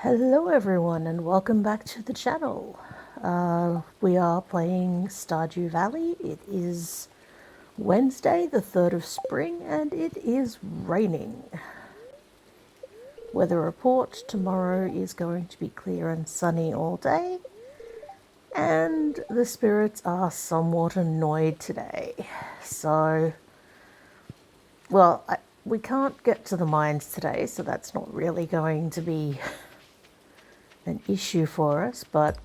Hello everyone and welcome back to the channel. We are playing Stardew Valley. It is Wednesday the 3rd of spring and it is raining. Weather report, tomorrow is going to be clear and sunny all day. And the spirits are somewhat annoyed today. So, we can't get to the mines today, so that's not really going to be an issue for us, but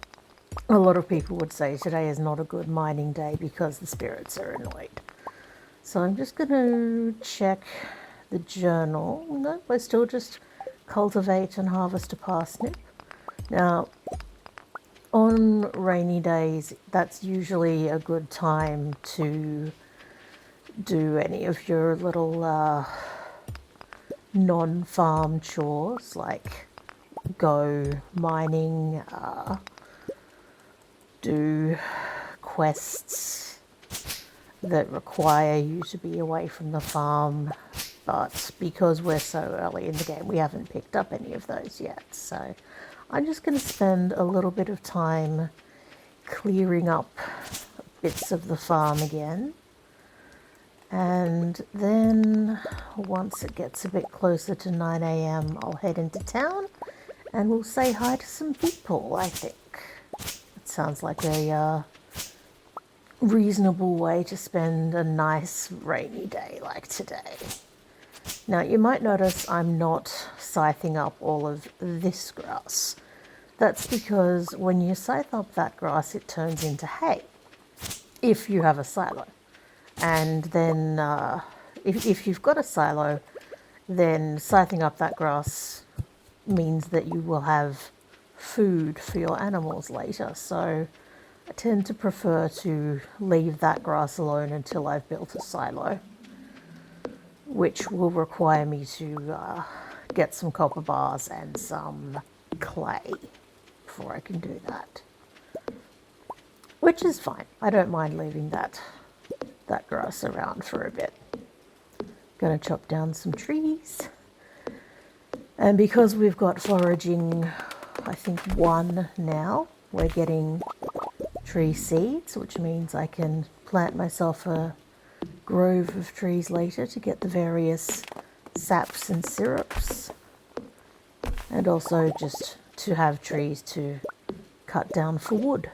a lot of people would say today is not a good mining day because the spirits are annoyed. So I'm just going to check the journal. No, we're still just cultivate and harvest a parsnip. Now, on rainy days, that's usually a good time to do any of your little non-farm chores, like go mining, do quests that require you to be away from the farm, but because we're so early in the game, we haven't picked up any of those yet. So I'm just going to spend a little bit of time clearing up bits of the farm again. And then once it gets a bit closer to 9 a.m, I'll head into town and we'll say hi to some people, I think. It sounds like a reasonable way to spend a nice rainy day like today. Now, you might notice I'm not scything up all of this grass. That's because when you scythe up that grass, it turns into hay, if you have a silo. And then if you've got a silo, then scything up that grass means that you will have food for your animals later. So I tend to prefer to leave that grass alone until I've built a silo, which will require me to get some copper bars and some clay before I can do that. Which is fine. I don't mind leaving that grass around for a bit. Gonna chop down some trees. And because we've got foraging, I think 1 now, we're getting tree seeds, which means I can plant myself a grove of trees later to get the various saps and syrups. And also just to have trees to cut down for wood.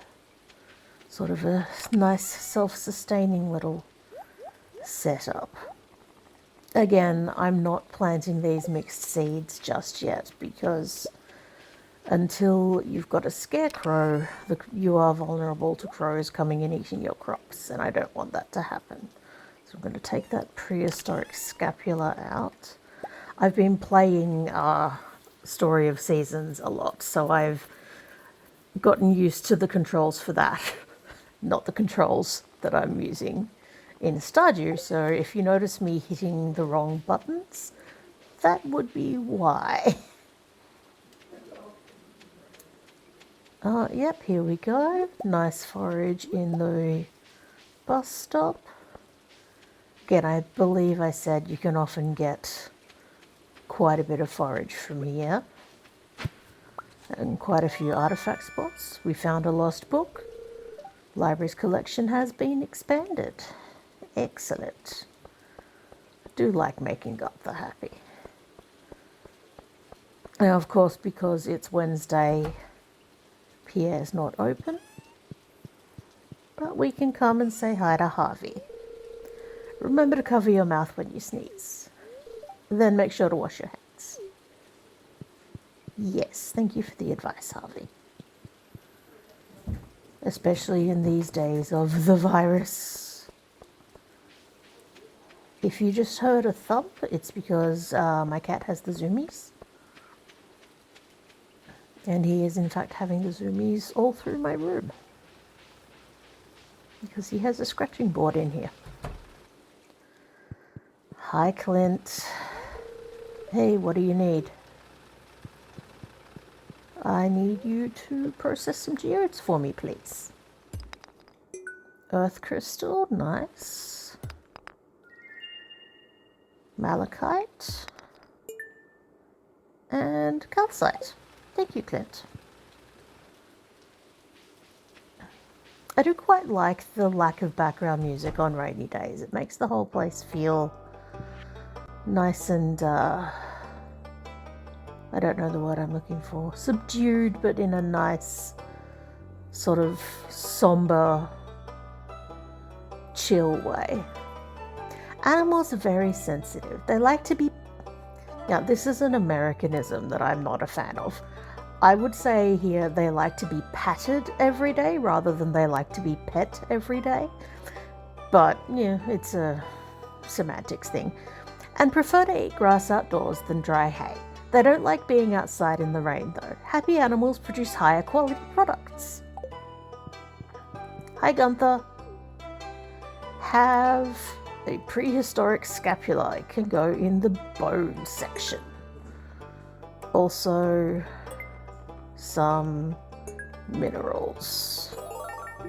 Sort of a nice self-sustaining little setup. Again, I'm not planting these mixed seeds just yet because until you've got a scarecrow, you are vulnerable to crows coming and eating your crops, and I don't want that to happen. So I'm going to take that prehistoric scapula out. I've been playing Story of Seasons a lot, so I've gotten used to the controls for that, not the controls that I'm using in Stardew. So if you notice me hitting the wrong buttons, that would be why. Yep, here we go. Nice forage in the bus stop. Again, I believe I said you can often get quite a bit of forage from here. And quite a few artifact spots. We found a lost book. Library's collection has been expanded. Excellent. I do like making Gunther happy. Now, of course, because it's Wednesday, Pierre's not open. But we can come and say hi to Harvey. Remember to cover your mouth when you sneeze. Then make sure to wash your hands. Yes, thank you for the advice, Harvey. Especially in these days of the virus. If you just heard a thump, it's because my cat has the zoomies. And he is in fact having the zoomies all through my room. Because he has a scratching board in here. Hi, Clint. Hey, what do you need? I need you to process some geodes for me, please. Earth crystal, nice. Malachite. And calcite. Thank you, Clint. I do quite like the lack of background music on rainy days. It makes the whole place feel nice and, I don't know the word I'm looking for, subdued, but in a nice, sort of somber, chill way. Animals are very sensitive. They like to be... Now, this is an Americanism that I'm not a fan of. I would say here they like to be patted every day rather than they like to be pet every day. But, yeah, it's a semantics thing. And prefer to eat grass outdoors than dry hay. They don't like being outside in the rain, though. Happy animals produce higher quality products. Hi, Gunther. Have a prehistoric scapula. It can go in the bone section. Also, some minerals.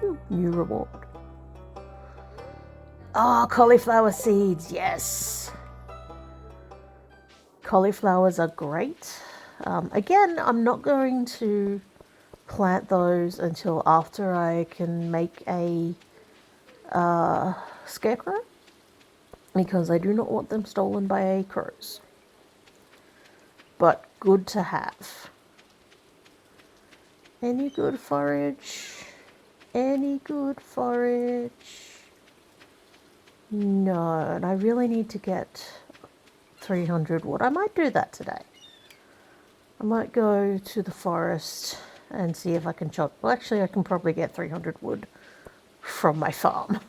Ooh, new reward. Oh, cauliflower seeds, yes. Cauliflowers are great. Again, I'm not going to plant those until after I can make a scarecrow, because I do not want them stolen by crows. But good to have. Any good forage? Any good forage? No, and I really need to get 300 wood. I might do that today. I might go to the forest and see if I can chop. Well, actually, I can probably get 300 wood from my farm.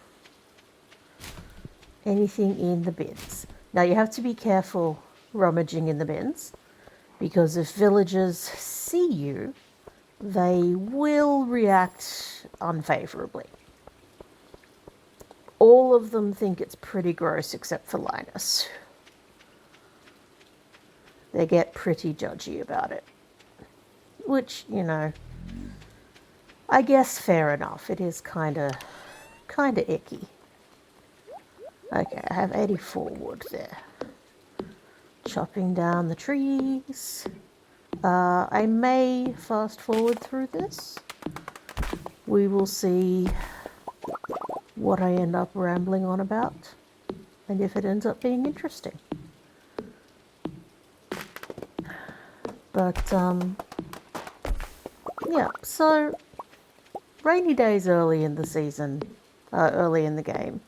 Anything in the bins. Now, you have to be careful rummaging in the bins, because if villagers see you, they will react unfavorably. All of them think it's pretty gross except for Linus. They get pretty judgy about it. Which, you know, I guess fair enough. It is kinda icky. Okay, I have 84 wood there. Chopping down the trees. I may fast forward through this. We will see what I end up rambling on about, and if it ends up being interesting. But, yeah, so rainy days early in the season, early in the game,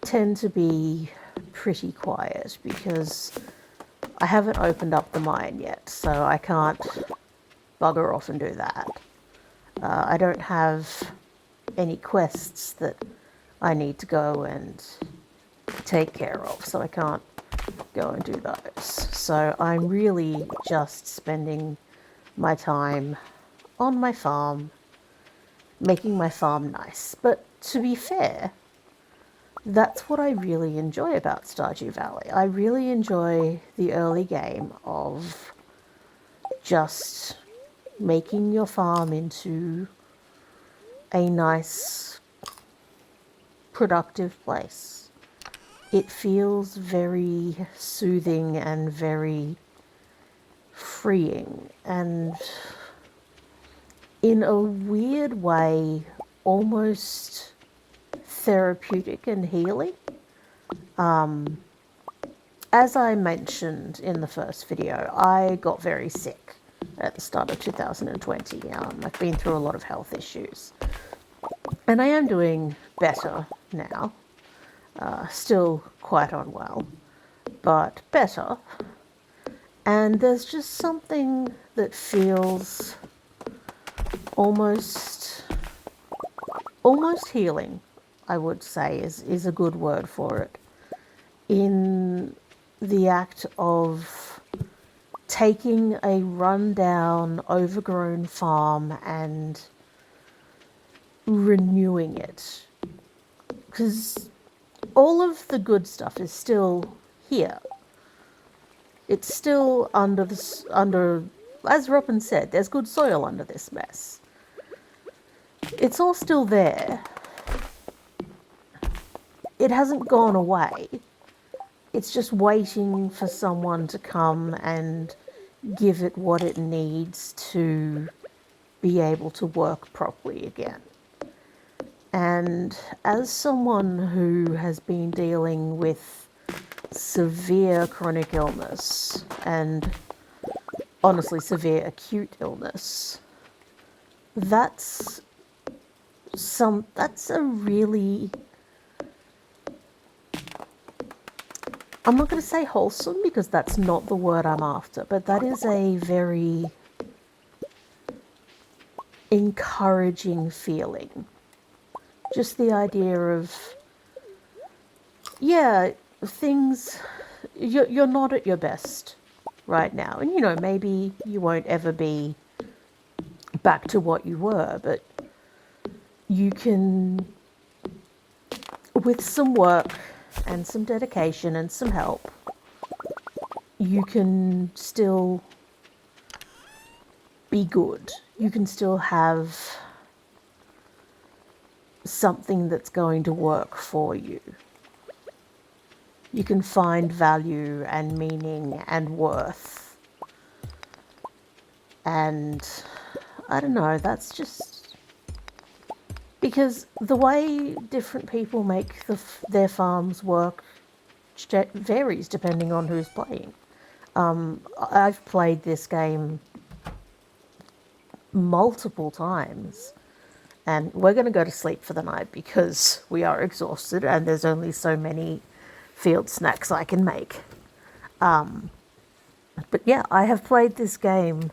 tend to be pretty quiet because I haven't opened up the mine yet, so I can't bugger off and do that. I don't have any quests that I need to go and take care of, so I can't go and do those. So I'm really just spending my time on my farm, making my farm nice. But to be fair, that's what I really enjoy about Stardew Valley. I really enjoy the early game of just making your farm into a nice, productive place. It feels very soothing and very freeing, and in a weird way, almost therapeutic and healing. As I mentioned in the first video, I got very sick at the start of 2020. I've been through a lot of health issues, and I am doing better now. Still quite unwell, but better. And there's just something that feels almost healing, I would say, is a good word for it, in the act of taking a rundown, overgrown farm and renewing it. Because all of the good stuff is still here. It's still under, as Robin said, there's good soil under this mess. It's all still there. It hasn't gone away. It's just waiting for someone to come and give it what it needs to be able to work properly again. And as someone who has been dealing with severe chronic illness and honestly severe acute illness, that's a really, I'm not going to say wholesome because that's not the word I'm after, but that is a very encouraging feeling. Just the idea of, yeah, things, you're not at your best right now. And, you know, maybe you won't ever be back to what you were, but you can, with some work and some dedication and some help, you can still be good. You can still have something that's going to work for you. You can find value and meaning and worth. And I don't know, that's just because the way different people make their farms work varies depending on who's playing. I've played this game multiple times. And we're going to go to sleep for the night because we are exhausted and there's only so many field snacks I can make. But yeah, I have played this game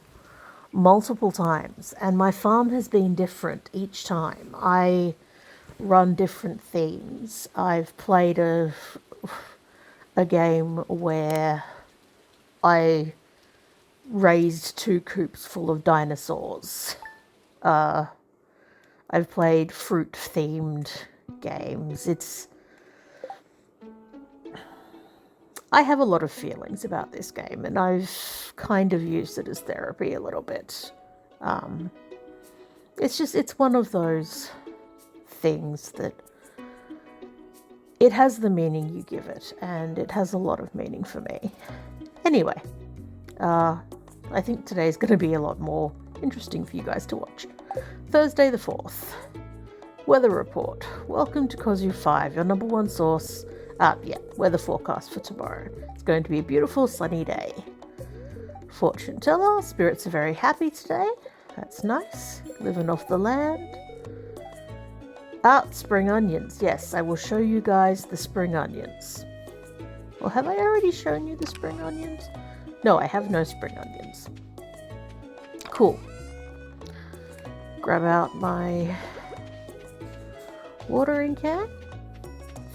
multiple times and my farm has been different each time. I run different themes. I've played a game where I raised 2 coops full of dinosaurs. I've played fruit-themed games. I have a lot of feelings about this game, and I've kind of used it as therapy a little bit. It's one of those things that it has the meaning you give it, and it has a lot of meaning for me. Anyway, I think today's going to be a lot more interesting for you guys to watch. Thursday the 4th. Weather report. Welcome to Kozu 5, your number one source. Weather forecast for tomorrow. It's going to be a beautiful sunny day. Fortune teller. Spirits are very happy today. That's nice. Living off the land. Spring onions. Yes, I will show you guys the spring onions. Or have I already shown you the spring onions? No, I have no spring onions. Cool. Grab out my watering can.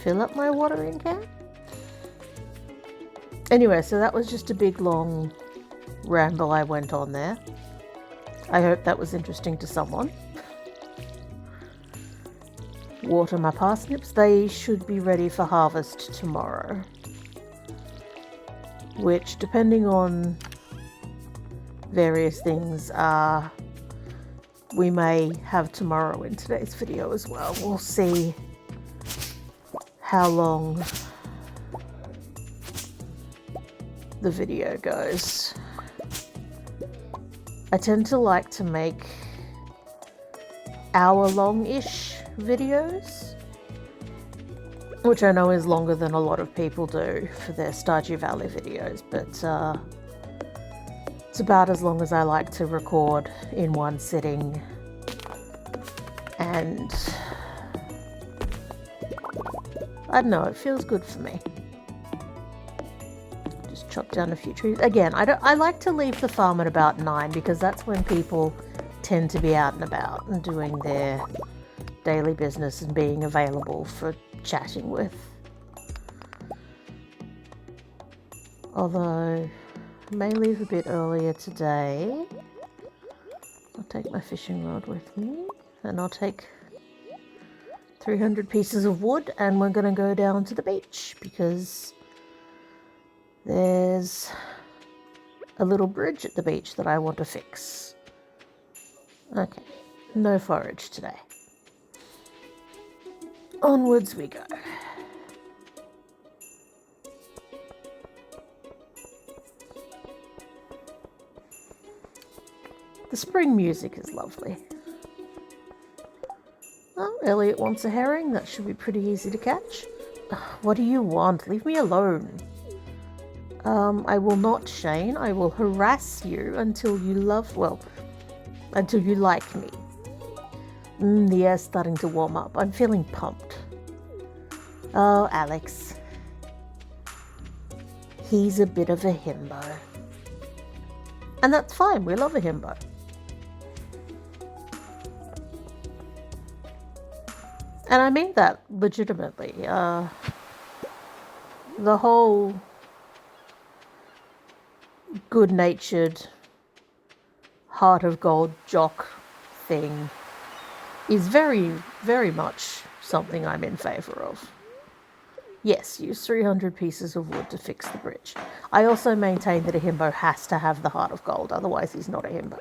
Fill up my watering can. Anyway, so that was just a big long ramble I went on there. I hope that was interesting to someone. Water my parsnips. They should be ready for harvest tomorrow. Which, depending on various things, we may have tomorrow in today's video as well. We'll see how long the video goes. I tend to like to make hour-long-ish videos, which I know is longer than a lot of people do for their Stardew Valley videos, but it's about as long as I like to record in one sitting. And I don't know, it feels good for me. Just chop down a few trees. Again, I like to leave the farm at about 9 because that's when people tend to be out and about and doing their daily business and being available for chatting with. Although I may leave a bit earlier today. I'll take my fishing rod with me and I'll take 300 pieces of wood and we're going to go down to the beach because there's a little bridge at the beach that I want to fix. Okay, no forage today. Onwards we go. The spring music is lovely. Oh, Elliot wants a herring. That should be pretty easy to catch. What do you want? Leave me alone. I will not, Shane. I will harass you until you until you like me. The air's starting to warm up. I'm feeling pumped. Oh, Alex. He's a bit of a himbo. And that's fine. We love a himbo. And I mean that legitimately. The whole good-natured heart of gold jock thing is very, very much something I'm in favour of. Yes, use 300 pieces of wood to fix the bridge. I also maintain that a himbo has to have the heart of gold, otherwise he's not a himbo.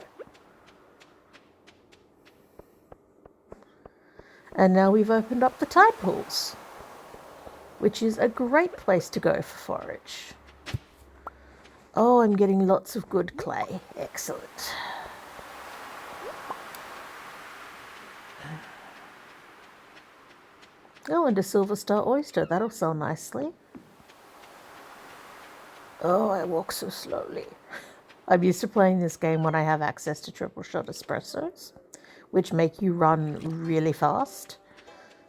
And now we've opened up the tide pools, which is a great place to go for forage. Oh, I'm getting lots of good clay. Excellent. Oh, and a silver star oyster. That'll sell nicely. Oh, I walk so slowly. I'm used to playing this game when I have access to triple shot espressos, which make you run really fast,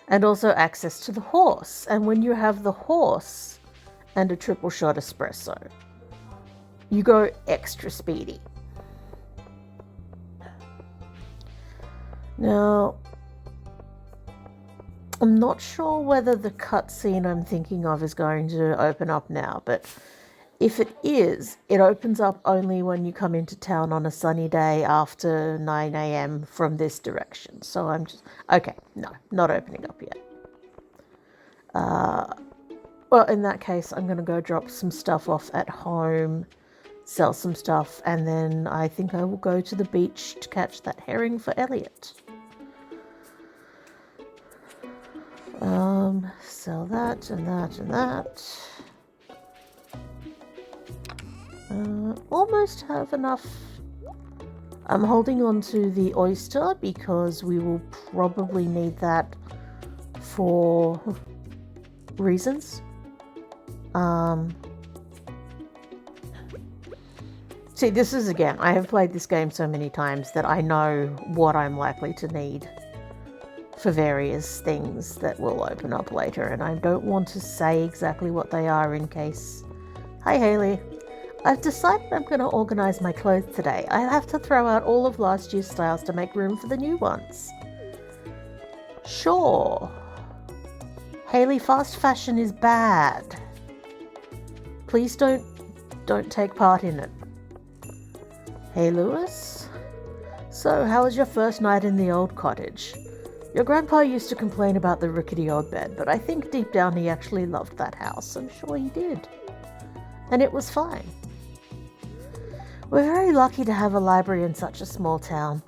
and also access to the horse. And when you have the horse and a triple shot espresso, you go extra speedy. Now, I'm not sure whether the cutscene I'm thinking of is going to open up now, but if it is, it opens up only when you come into town on a sunny day after 9 a.m. from this direction. So I'm just... Okay, no, not opening up yet. Well, in that case, I'm going to go drop some stuff off at home, sell some stuff, and then I think I will go to the beach to catch that herring for Elliot. Sell that and that and that. Almost have enough. I'm holding on to the oyster because we will probably need that for reasons. See, this is again, I have played this game so many times that I know what I'm likely to need for various things that will open up later, and I don't want to say exactly what they are in case... Hi, Haley. I've decided I'm going to organise my clothes today. I have to throw out all of last year's styles to make room for the new ones. Sure. Haley, fast fashion is bad. Please don't take part in it. Hey, Lewis. So, how was your first night in the old cottage? Your grandpa used to complain about the rickety old bed, but I think deep down he actually loved that house. I'm sure he did. And it was fine. We're very lucky to have a library in such a small town.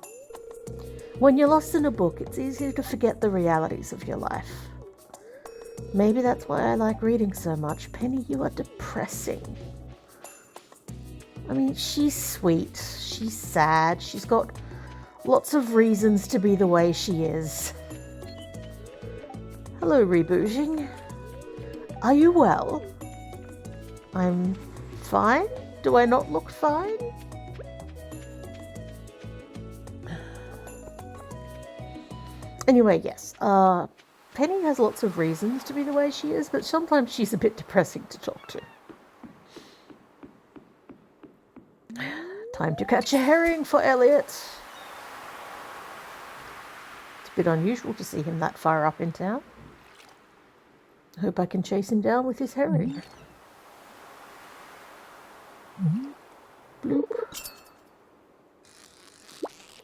When you're lost in a book, it's easy to forget the realities of your life. Maybe that's why I like reading so much. Penny, you are depressing. I mean, she's sweet, she's sad, she's got lots of reasons to be the way she is. Hello, Rebooting. Are you well? I'm fine? Do I not look fine? Anyway, yes. Penny has lots of reasons to be the way she is, but sometimes she's a bit depressing to talk to. Time to catch a herring for Elliot. It's a bit unusual to see him that far up in town. I hope I can chase him down with his herring. Bloop.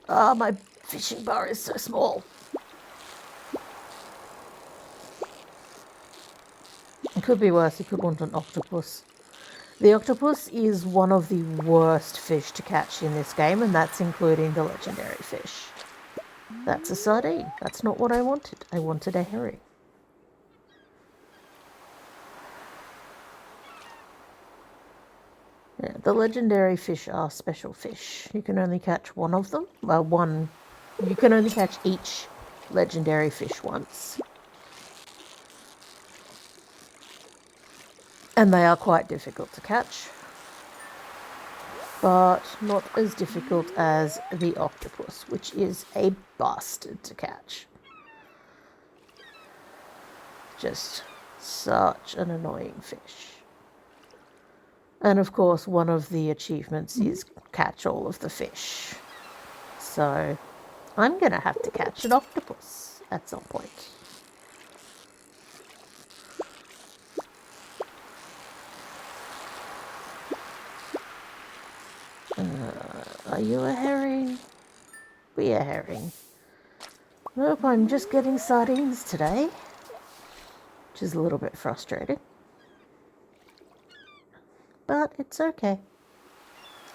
Ah, my fishing bar is so small. It could be worse. He could want an octopus. The octopus is one of the worst fish to catch in this game, and that's including the legendary fish. That's a sardine. That's not what I wanted. I wanted a herring. Yeah, the legendary fish are special fish. You can only catch one of them. Well, you can only catch each legendary fish once. And they are quite difficult to catch, but not as difficult as the octopus, which is a bastard to catch. Just such an annoying fish. And of course, one of the achievements is catch all of the fish. So I'm going to have to catch an octopus at some point. Are you a herring? Be a herring. Nope, I'm just getting sardines today, which is a little bit frustrating. But it's okay.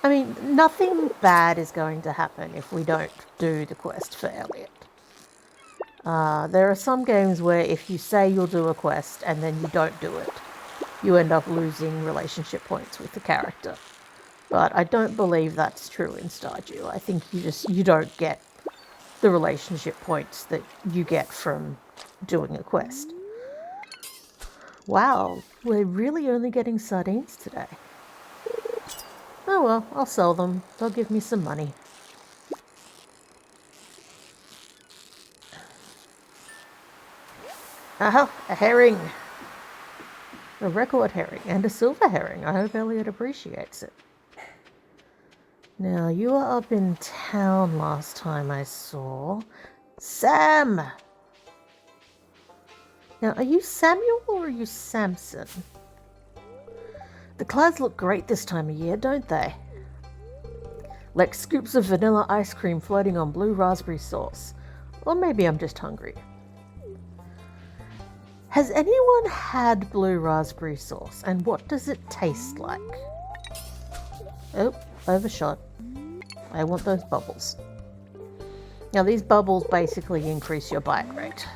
I mean, nothing bad is going to happen if we don't do the quest for Elliot. There are some games where if you say you'll do a quest and then you don't do it, you end up losing relationship points with the character. But I don't believe that's true in Stardew. I think you don't get the relationship points that you get from doing a quest. Wow, we're really only getting sardines today. Oh well, I'll sell them. They'll give me some money. Aha, a herring. A record herring and a silver herring. I hope Elliot appreciates it. Now, you were up in town last time I saw. Sam! Now, are you Samuel or are you Samson? The clouds look great this time of year, don't they? Like scoops of vanilla ice cream floating on blue raspberry sauce. Or maybe I'm just hungry. Has anyone had blue raspberry sauce, and what does it taste like? Oh, overshot. I want those bubbles. Now, these bubbles basically increase your bite rate.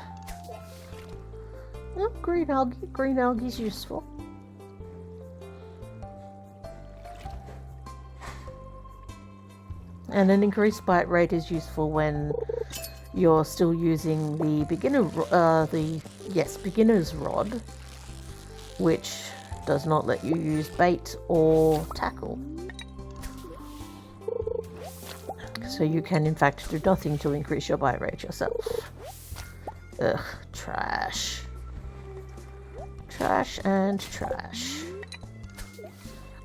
Oh, green algae. Green algae is useful. And an increased bite rate is useful when you're still using the beginner's rod, which does not let you use bait or tackle. So you can in fact do nothing to increase your bite rate yourself. Ugh, trash. Trash and trash.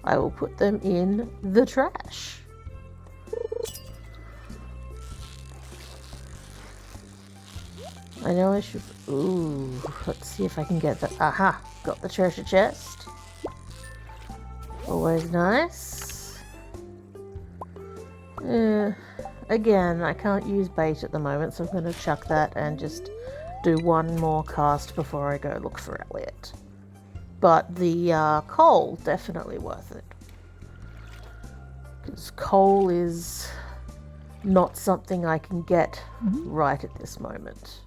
I will put them in the trash. I know I should... Ooh, let's see if I can get that. Aha! Got the treasure chest. Always nice. Again, I can't use bait at the moment, so I'm going to chuck that and just do one more cast before I go look for Elliot. But the coal, definitely worth it. Because coal is not something I can get right at this moment.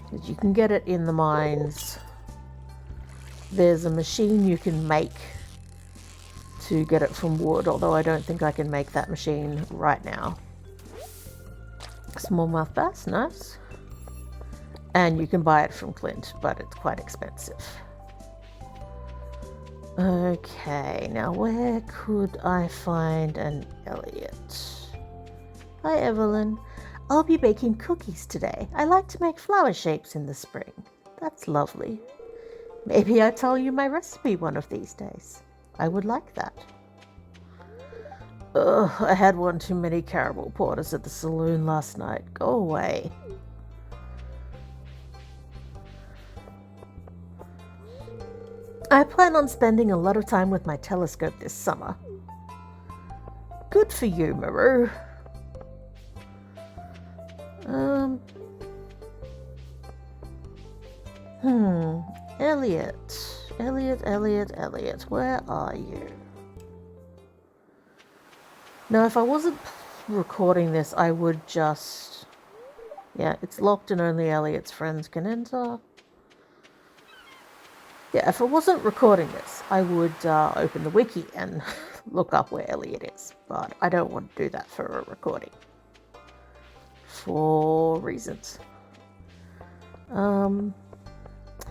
Because you can get it in the mines. There's a machine you can make to get it from wood, although I don't think I can make that machine right now. Smallmouth bass, nice. And you can buy it from Clint, but it's quite expensive. Okay, now where could I find an Elliot? Hi, Evelyn. I'll be baking cookies today. I like to make flower shapes in the spring. That's lovely. Maybe I'll tell you my recipe one of these days. I would like that. Ugh, I had one too many caramel porters at the saloon last night. Go away. I plan on spending a lot of time with my telescope this summer. Good for you, Maru. Elliot, where are you? Now, if I wasn't recording this, I would just... Yeah, it's locked and only Elliot's friends can enter. Yeah, if I wasn't recording this, I would open the wiki and look up where Elliot is, but I don't want to do that for a recording. For reasons.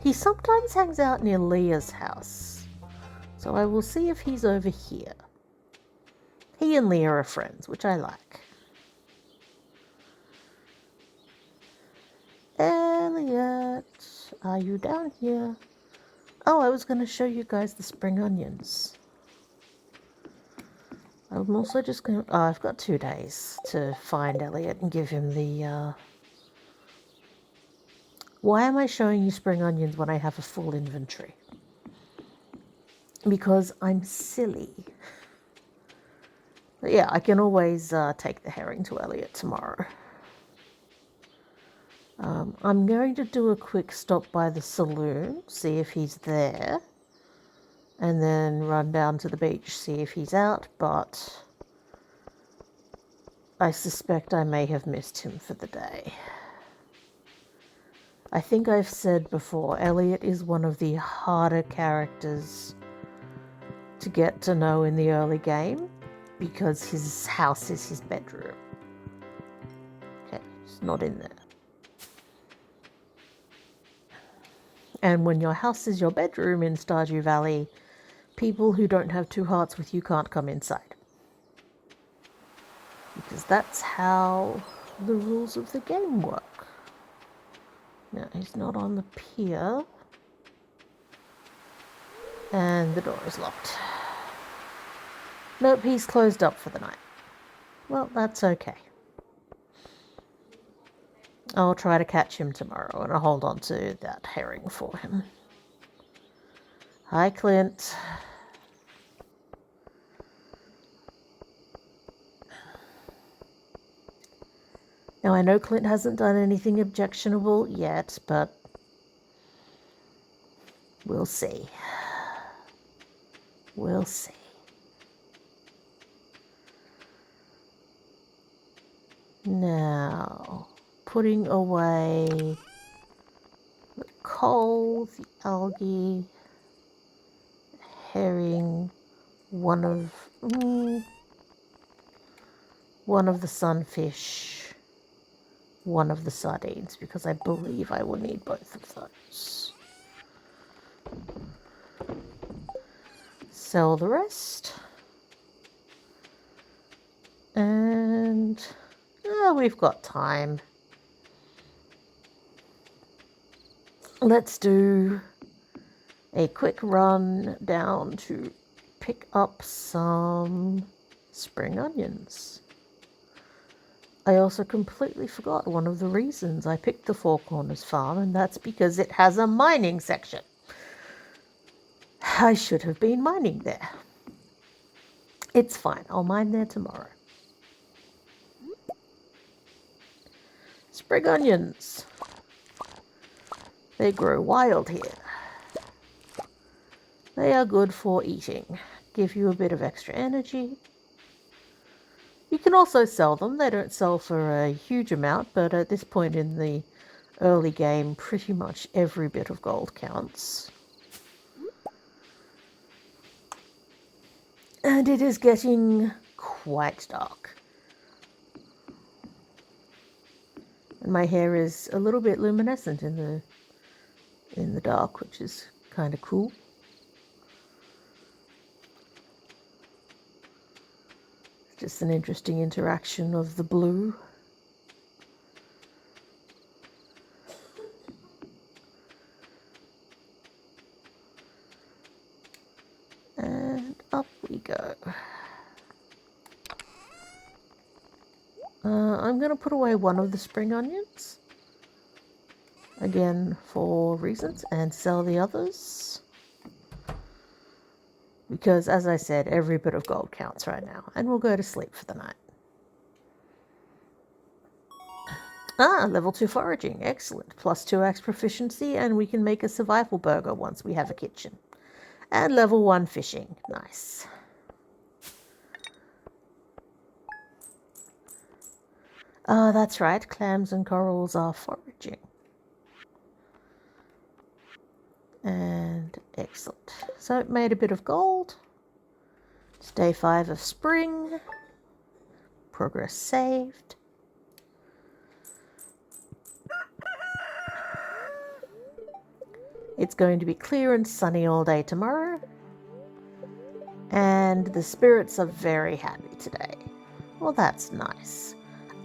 He sometimes hangs out near Leah's house, so I will see if he's over here. He and Leah are friends, which I like. Elliot, are you down here? Oh, I was going to show you guys the spring onions. I'm also just going to... Oh, I've got 2 days to find Elliot and give him the... Why am I showing you spring onions when I have a full inventory? Because I'm silly. But yeah, I can always take the herring to Elliot tomorrow. I'm going to do a quick stop by the saloon, see if he's there, and then run down to the beach, see if he's out, but I suspect I may have missed him for the day. I think I've said before, Elliot is one of the harder characters to get to know in the early game because his house is his bedroom. Okay, it's not in there. And when your house is your bedroom in Stardew Valley, people who don't have 2 hearts with you can't come inside. Because that's how the rules of the game work. No, he's not on the pier. And the door is locked. Nope, he's closed up for the night. Well, that's okay. I'll try to catch him tomorrow and I'll hold on to that herring for him. Hi, Clint. Now, I know Clint hasn't done anything objectionable yet, but we'll see. We'll see. Now, putting away the coal, the algae, the herring, one of the sunfish, one of the sardines, because I believe I will need both of those. Sell the rest. And we've got time. Let's do a quick run down to pick up some spring onions. I also completely forgot one of the reasons I picked the Four Corners farm, and that's because it has a mining section. I should have been mining there. It's fine, I'll mine there tomorrow. Spring onions. They grow wild here. They are good for eating. Give you a bit of extra energy. You can also sell them. They don't sell for a huge amount, but at this point in the early game, pretty much every bit of gold counts. And it is getting quite dark. And my hair is a little bit luminescent in the dark, which is kind of cool. Just an interesting interaction of the blue. And up we go. I'm going to put away one of the spring onions. Again, for reasons, and sell the others. Because, as I said, every bit of gold counts right now. And we'll go to sleep for the night. Level 2 foraging. Excellent. Plus 2x proficiency, and we can make a survival burger once we have a kitchen. And level 1 fishing. Nice. That's right. Clams and corals are foraging. And Excellent. So it made a bit of gold. It's day 5 of spring. Progress saved. It's going to be clear and sunny all day tomorrow. And the spirits are very happy today. Well, that's nice.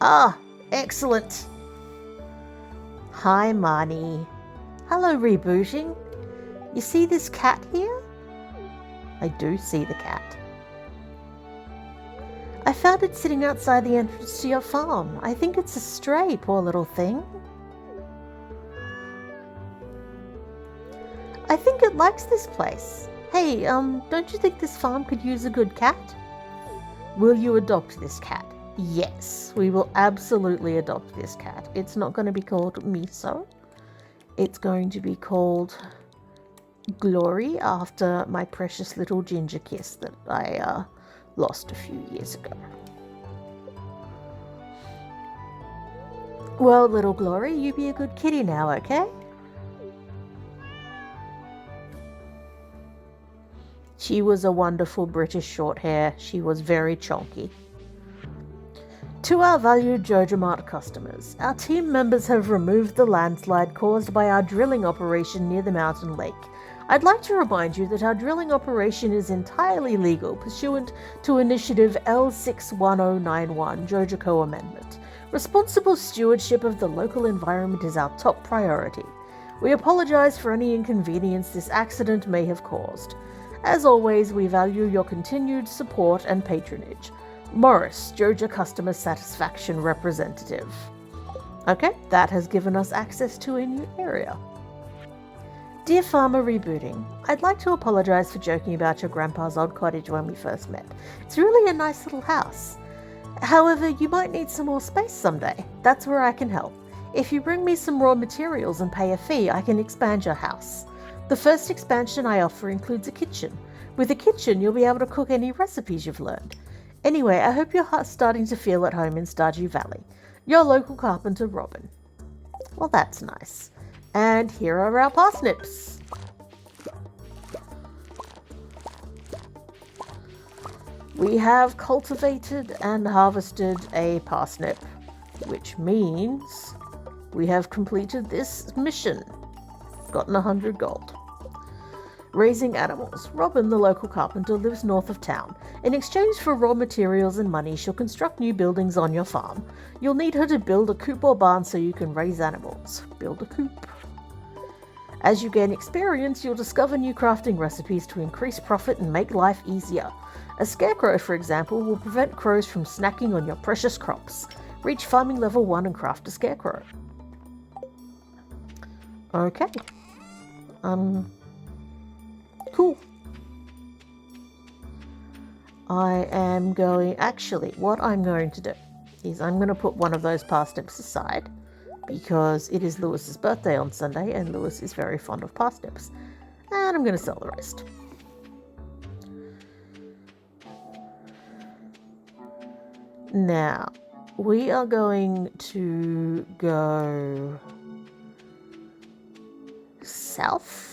Ah, excellent. Hi, Marnie. Hello, Rebooting. You see this cat here? I do see the cat. I found it sitting outside the entrance to your farm. I think it's a stray, poor little thing. I think it likes this place. Hey, don't you think this farm could use a good cat? Will you adopt this cat? Yes, we will absolutely adopt this cat. It's not going to be called Miso. It's going to be called Glory, after my precious little ginger kiss that I lost a few years ago. Well, little Glory, you be a good kitty now, okay? She was a wonderful British short hair. She was very chonky. To our valued JojaMart customers, our team members have removed the landslide caused by our drilling operation near the mountain lake. I'd like to remind you that our drilling operation is entirely legal pursuant to Initiative L61091 JojaCo Amendment. Responsible stewardship of the local environment is our top priority. We apologize for any inconvenience this accident may have caused. As always, we value your continued support and patronage. Morris, Joja Customer Satisfaction Representative. Okay, that has given us access to a new area. Dear Farmer Rebooting, I'd like to apologize for joking about your grandpa's old cottage when we first met. It's really a nice little house. However, you might need some more space someday. That's where I can help. If you bring me some raw materials and pay a fee, I can expand your house. The first expansion I offer includes a kitchen. With a kitchen, you'll be able to cook any recipes you've learned. Anyway, I hope you're starting to feel at home in Stardew Valley. Your local carpenter, Robin. Well, that's nice. And here are our parsnips. We have cultivated and harvested a parsnip, which means we have completed this mission. Gotten 100 gold. Raising animals. Robin, the local carpenter, lives north of town. In exchange for raw materials and money, she'll construct new buildings on your farm. You'll need her to build a coop or barn so you can raise animals. Build a coop. As you gain experience, you'll discover new crafting recipes to increase profit and make life easier. A scarecrow, for example, will prevent crows from snacking on your precious crops. Reach farming level 1 and craft a scarecrow. Okay. Cool. What I'm going to do is I'm going to put one of those parsnips aside because it is Lewis's birthday on Sunday and Lewis is very fond of parsnips. And I'm going to sell the rest. Now, we are going to go south.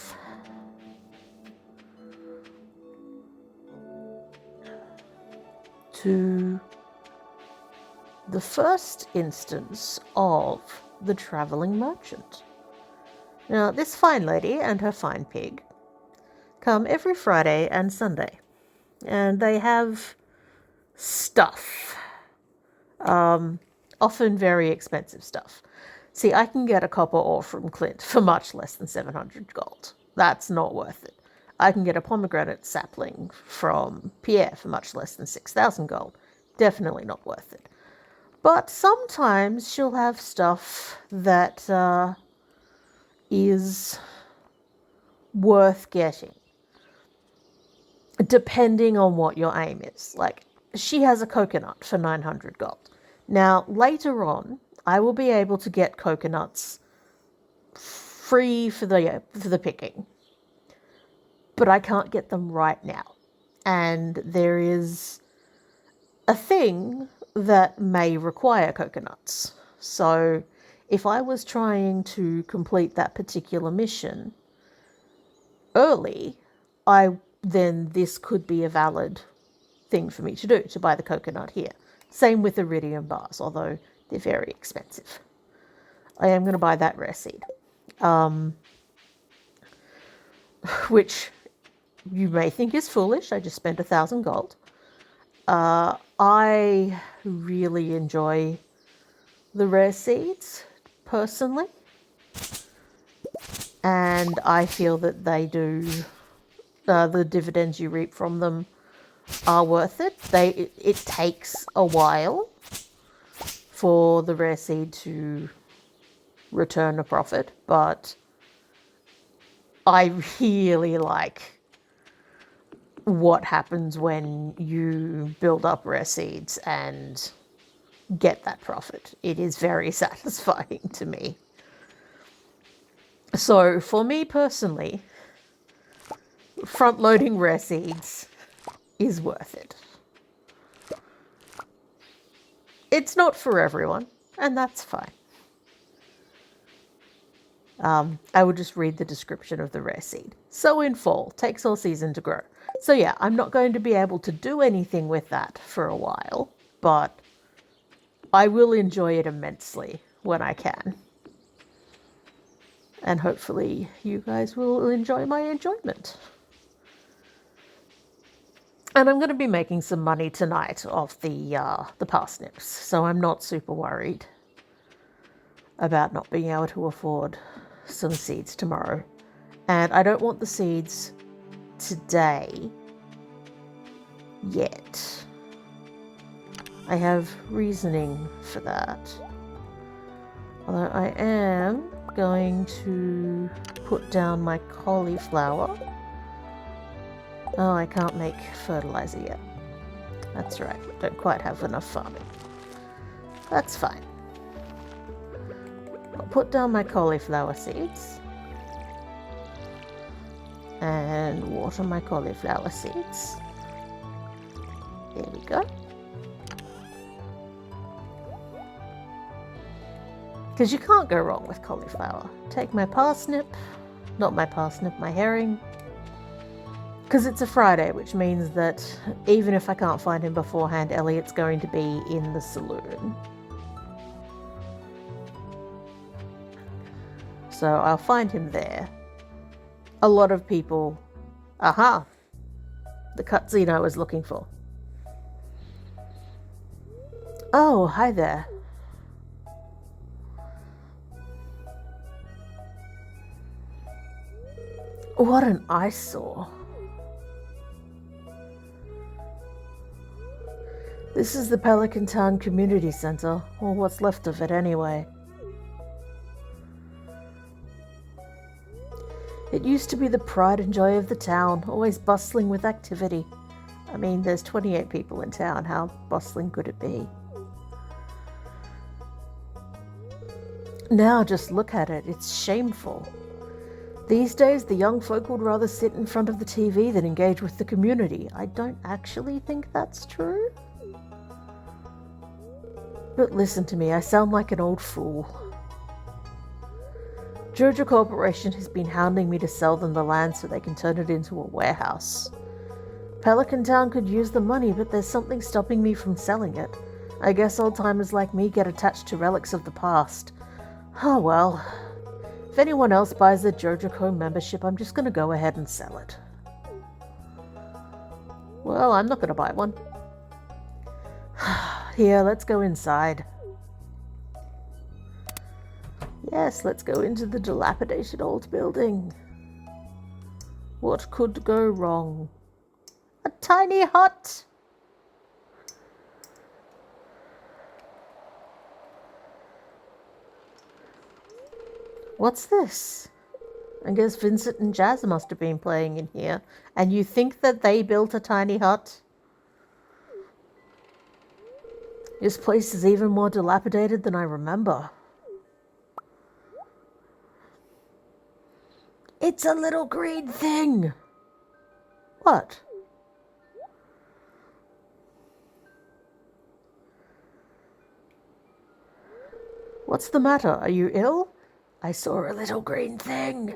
To the first instance of the travelling merchant. Now, this fine lady and her fine pig come every Friday and Sunday, and they have stuff, often very expensive stuff. See, I can get a copper ore from Clint for much less than 700 gold. That's not worth it. I can get a pomegranate sapling from Pierre for much less than 6,000 gold. Definitely not worth it. But sometimes she'll have stuff that is worth getting, depending on what your aim is. Like, she has a coconut for 900 gold. Now, later on, I will be able to get coconuts free for the picking. But I can't get them right now. And there is a thing that may require coconuts. So if I was trying to complete that particular mission early, then this could be a valid thing for me to do, to buy the coconut here. Same with iridium bars, although they're very expensive. I am going to buy that rare seed, which you may think is foolish. I just spent 1,000 gold. I really enjoy the rare seeds, personally. And I feel that they do, the dividends you reap from them are worth it. It takes a while for the rare seed to return a profit, but I really like what happens when you build up rare seeds and get that profit. It is very satisfying to me. So for me personally, front-loading rare seeds is worth it. It's not for everyone, and that's fine. I will just read the description of the rare seed. Sow in fall, takes all season to grow. So yeah, I'm not going to be able to do anything with that for a while, but I will enjoy it immensely when I can. And hopefully you guys will enjoy my enjoyment. And I'm going to be making some money tonight off the parsnips, so I'm not super worried about not being able to afford some seeds tomorrow. And I don't want the seeds today yet. I have reasoning for that. Although I am going to put down my cauliflower. Oh, I can't make fertilizer yet. That's right, don't quite have enough farming. That's fine. I'll put down my cauliflower seeds and water my cauliflower seeds. There we go. Because you can't go wrong with cauliflower. Take my parsnip, not my parsnip, my herring. Because it's a Friday, which means that even if I can't find him beforehand, Elliot's going to be in the saloon. So I'll find him there. A lot of people... Aha! The cutscene I was looking for. Oh, hi there. What an eyesore. This is the Pelican Town Community Center, or what's left of it anyway. It used to be the pride and joy of the town, always bustling with activity. I mean, there's 28 people in town, how bustling could it be? Now just look at it, it's shameful. These days, the young folk would rather sit in front of the TV than engage with the community. I don't actually think that's true. But listen to me, I sound like an old fool. Georgia Corporation has been hounding me to sell them the land so they can turn it into a warehouse. Pelican Town could use the money, but there's something stopping me from selling it. I guess old-timers like me get attached to relics of the past. Oh well. If anyone else buys the JojaCo membership, I'm just going to go ahead and sell it. Well, I'm not going to buy one. Here, let's go inside. Yes, let's go into the dilapidated old building. What could go wrong? A tiny hut! What's this? I guess Vincent and Jazz must have been playing in here. And you think that they built a tiny hut? This place is even more dilapidated than I remember. It's a little green thing! What? What's the matter? Are you ill? I saw a little green thing.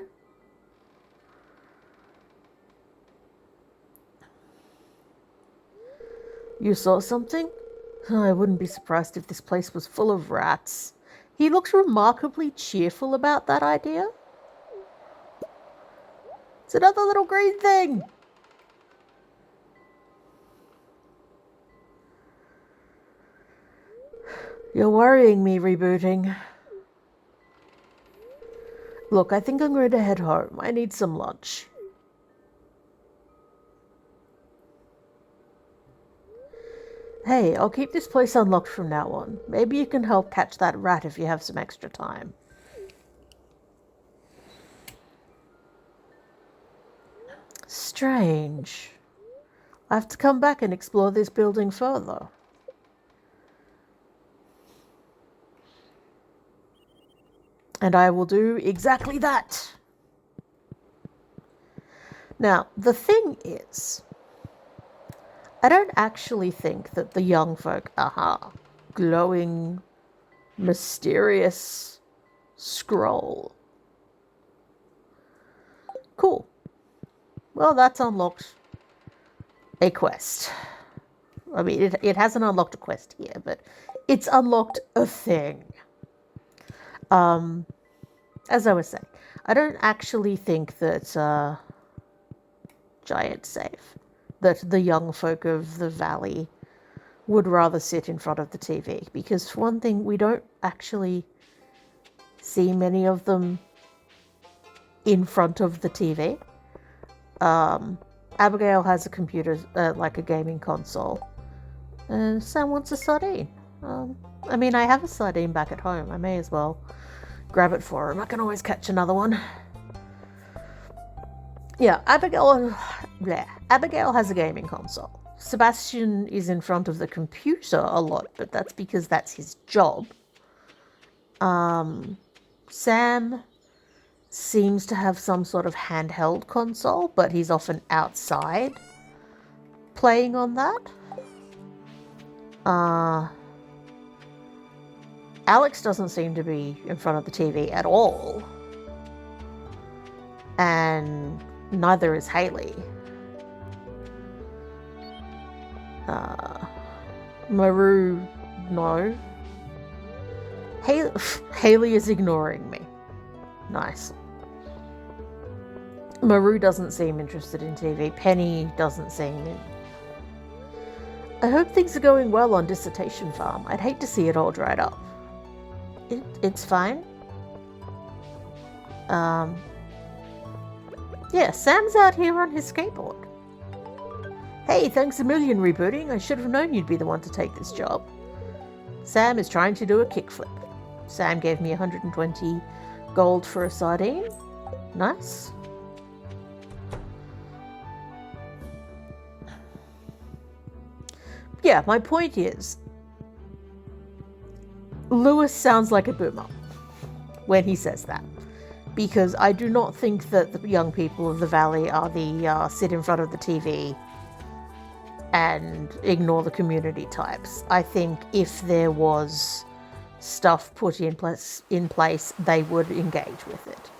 You saw something? I wouldn't be surprised if this place was full of rats. He looks remarkably cheerful about that idea. It's another little green thing! You're worrying me, Rebooting. Look, I think I'm going to head home. I need some lunch. Hey, I'll keep this place unlocked from now on. Maybe you can help catch that rat if you have some extra time. Strange. I have to come back and explore this building further. And I will do exactly that. Now, the thing is, I don't actually think that the young folk, glowing, mysterious scroll. Cool. Well, that's unlocked a quest. I mean, it hasn't unlocked a quest here, but it's unlocked a thing. As I was saying, I don't actually think that giant safe, that the young folk of the valley would rather sit in front of the TV, because for one thing, we don't actually see many of them in front of the TV. Abigail has a computer, like a gaming console, and Sam wants a sardine. I mean, I have a sardine back at home. I may as well grab it for him. I can always catch another one. Yeah, Abigail has a gaming console. Sebastian is in front of the computer a lot, but that's because that's his job. Sam seems to have some sort of handheld console, but he's often outside playing on that. Alex doesn't seem to be in front of the TV at all. And neither is Haley. Maru, no. Haley is ignoring me. Nice. Maru doesn't seem interested in TV. Penny doesn't seem... I hope things are going well on Dissertation Farm. I'd hate to see it all dried up. It's fine. Yeah, Sam's out here on his skateboard. Hey, thanks a million, Rebooting. I should have known you'd be the one to take this job. Sam is trying to do a kickflip. Sam gave me 120 gold for a sardine. Nice. Yeah, my point is, Lewis sounds like a boomer when he says that, because I do not think that the young people of the valley are the sit in front of the TV and ignore the community types. I think if there was stuff put in place, they would engage with it.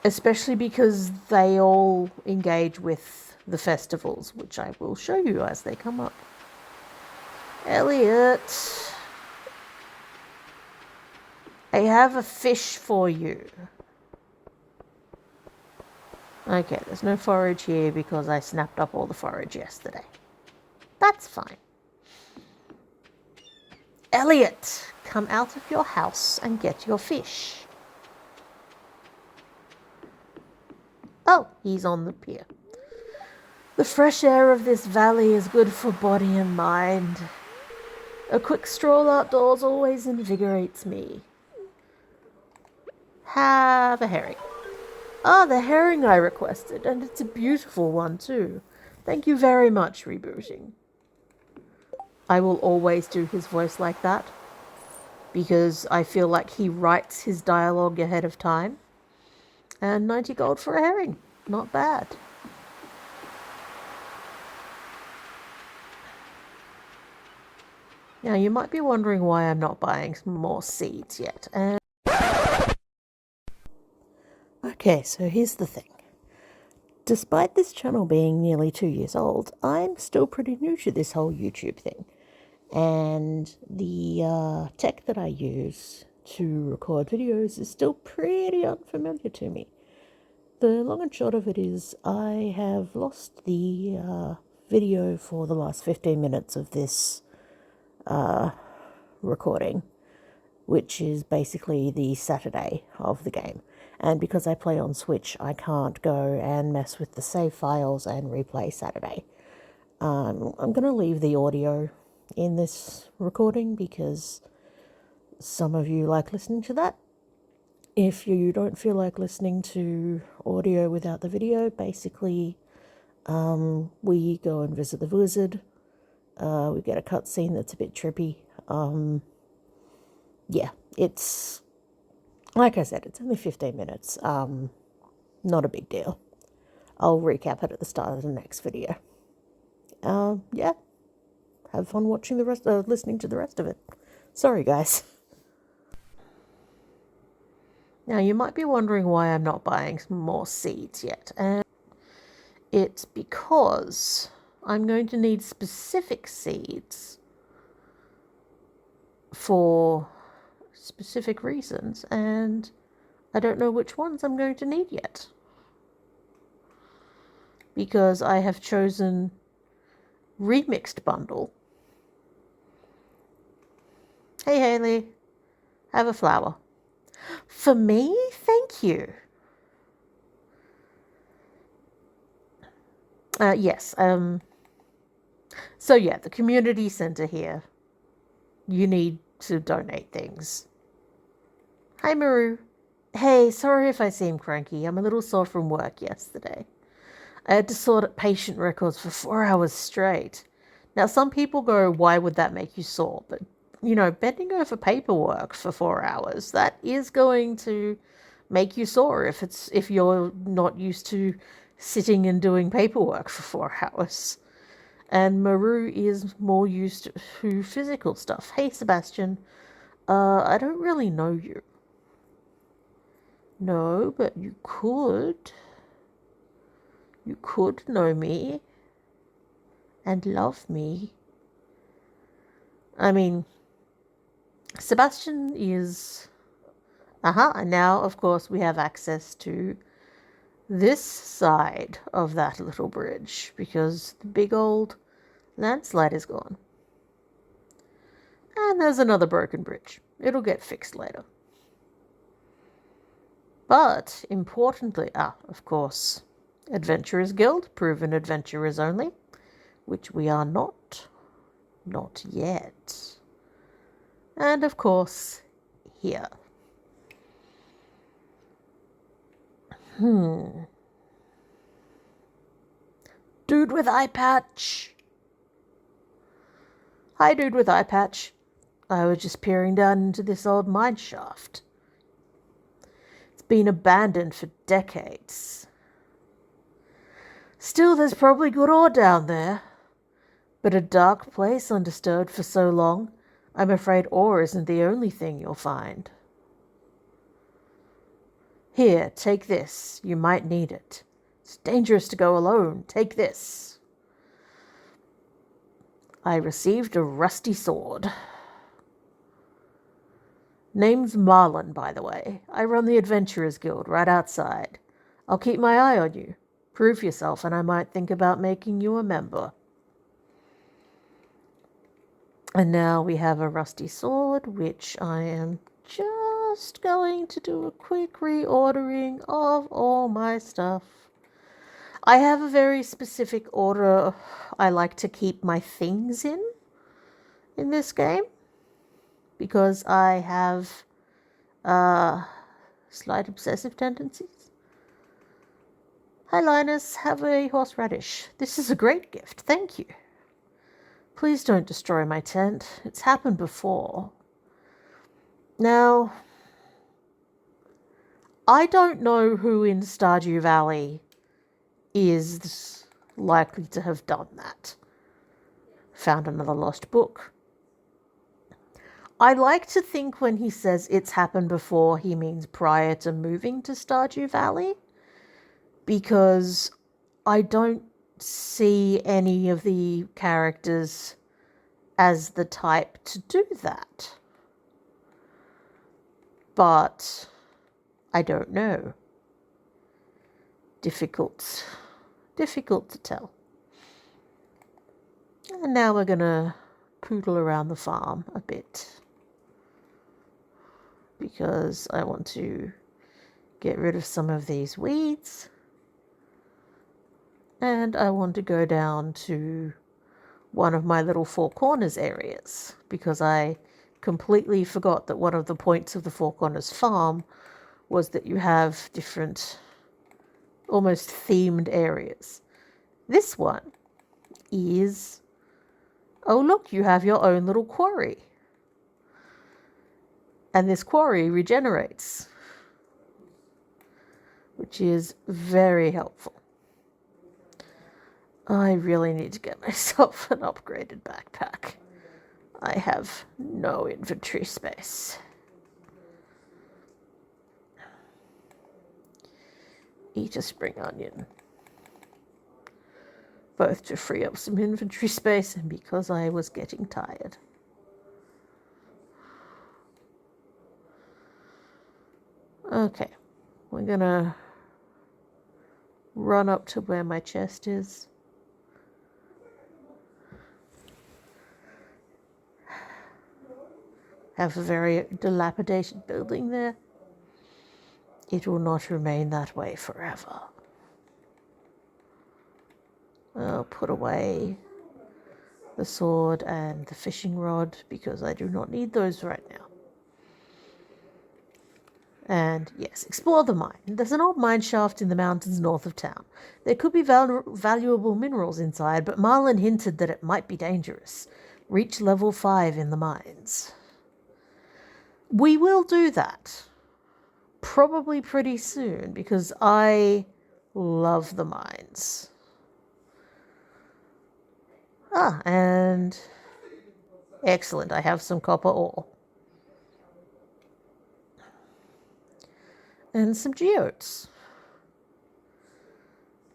Especially because they all engage with the festivals, which I will show you as they come up. Elliot, I have a fish for you. Okay, there's no forage here because I snapped up all the forage yesterday. That's fine. Elliot, come out of your house and get your fish. Oh, he's on the pier. The fresh air of this valley is good for body and mind. A quick stroll outdoors always invigorates me. Have a herring. Ah, the herring I requested, and it's a beautiful one too. Thank you very much, Rebooting. I will always do his voice like that, because I feel like he writes his dialogue ahead of time. And 90 gold for a herring. Not bad. Now, you might be wondering why I'm not buying some more seeds yet. Okay, so here's the thing. Despite this channel being nearly 2 years old, I'm still pretty new to this whole YouTube thing. And the tech that I use to record videos is still pretty unfamiliar to me. The long and short of it is I have lost the video for the last 15 minutes of this recording, which is basically the Saturday of the game. And because I play on Switch, I can't go and mess with the save files and replay Saturday. I'm going to leave the audio in this recording because some of you like listening to that. If you don't feel like listening to audio without the video, basically we go and visit the wizard. We get a cutscene that's a bit trippy. Yeah, it's, like I said, it's only 15 minutes. Not a big deal. I'll recap it at the start of the next video. Yeah, have fun watching the rest, listening to the rest of it. Sorry, guys. Now, you might be wondering why I'm not buying more seeds yet. And it's because I'm going to need specific seeds for specific reasons, and I don't know which ones I'm going to need yet. Because I have chosen Remixed Bundle. Hey, Haley, have a flower. For me? Thank you. Yes. So yeah, the community center here. You need to donate things. Hi, Maru. Hey, sorry if I seem cranky. I'm a little sore from work yesterday. I had to sort patient records for 4 hours straight. Now, some people go, why would that make you sore? But, you know, bending over paperwork for 4 hours, that is going to make you sore if you're not used to sitting and doing paperwork for 4 hours. And Maru is more used to physical stuff. Hey, Sebastian. I don't really know you. No, but you could. You could know me and love me. I mean, Sebastian is... and now, of course, we have access to this side of that little bridge because the big old landslide is gone. And there's another broken bridge. It'll get fixed later. But, importantly, of course, Adventurers Guild, proven adventurers only, which we are not yet. And, of course, here. Dude with eye patch. Hi, dude with eye patch. I was just peering down into this old mine shaft. It's been abandoned for decades. Still, there's probably good ore down there. But a dark place undisturbed for so long, I'm afraid ore isn't the only thing you'll find. Here, take this. You might need it. It's dangerous to go alone. Take this. I received a rusty sword. Name's Marlin, by the way. I run the Adventurers Guild right outside. I'll keep my eye on you. Prove yourself, and I might think about making you a member. And now we have a rusty sword, which I am just going to do a quick reordering of all my stuff. I have a very specific order I like to keep my things in this game, because I have slight obsessive tendencies. Hi, Linus. Have a horseradish. This is a great gift. Thank you. Please don't destroy my tent. It's happened before. Now, I don't know who in Stardew Valley is likely to have done that. Found another lost book. I like to think when he says it's happened before, he means prior to moving to Stardew Valley, because I don't see any of the characters as the type to do that. But I don't know. Difficult to tell. And now we're going to poodle around the farm a bit, because I want to get rid of some of these weeds. And I want to go down to one of my little Four Corners areas, because I completely forgot that one of the points of the Four Corners farm was that you have different, almost themed areas. This one is, oh look, you have your own little quarry. And this quarry regenerates, which is very helpful. I really need to get myself an upgraded backpack. I have no inventory space. Eat a spring onion. Both to free up some inventory space and because I was getting tired. Okay, we're gonna run up to where my chest is. Have a very dilapidated building there. It will not remain that way forever. I'll put away the sword and the fishing rod because I do not need those right now. And yes, explore the mine. There's an old mine shaft in the mountains north of town. There could be valuable minerals inside, but Marlin hinted that it might be dangerous. Reach level 5 in the mines. We will do that. Probably pretty soon, because I love the mines. And excellent, I have some copper ore. And some geodes.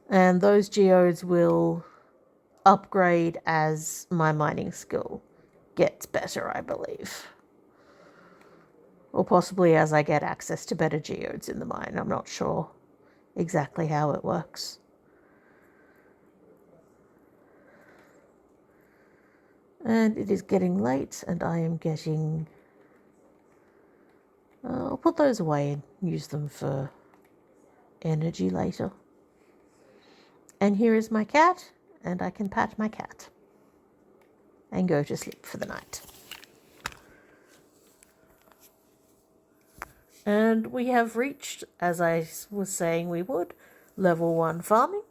And those geodes will upgrade as my mining skill gets better, I believe. Or possibly as I get access to better geodes in the mine. I'm not sure exactly how it works. And it is getting late, and I am getting... I'll put those away and use them for energy later. And here is my cat, and I can pat my cat and go to sleep for the night. And we have reached, as I was saying we would, level 1 farming.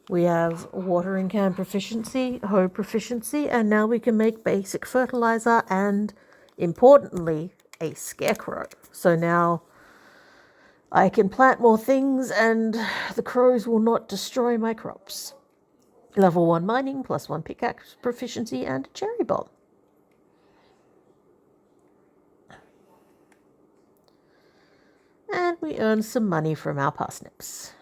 We have watering can proficiency, hoe proficiency, and now we can make basic fertilizer and, importantly, a scarecrow. So now I can plant more things and the crows will not destroy my crops. Level 1 mining, +1 pickaxe proficiency, and a cherry bomb. And we earn some money from our parsnips.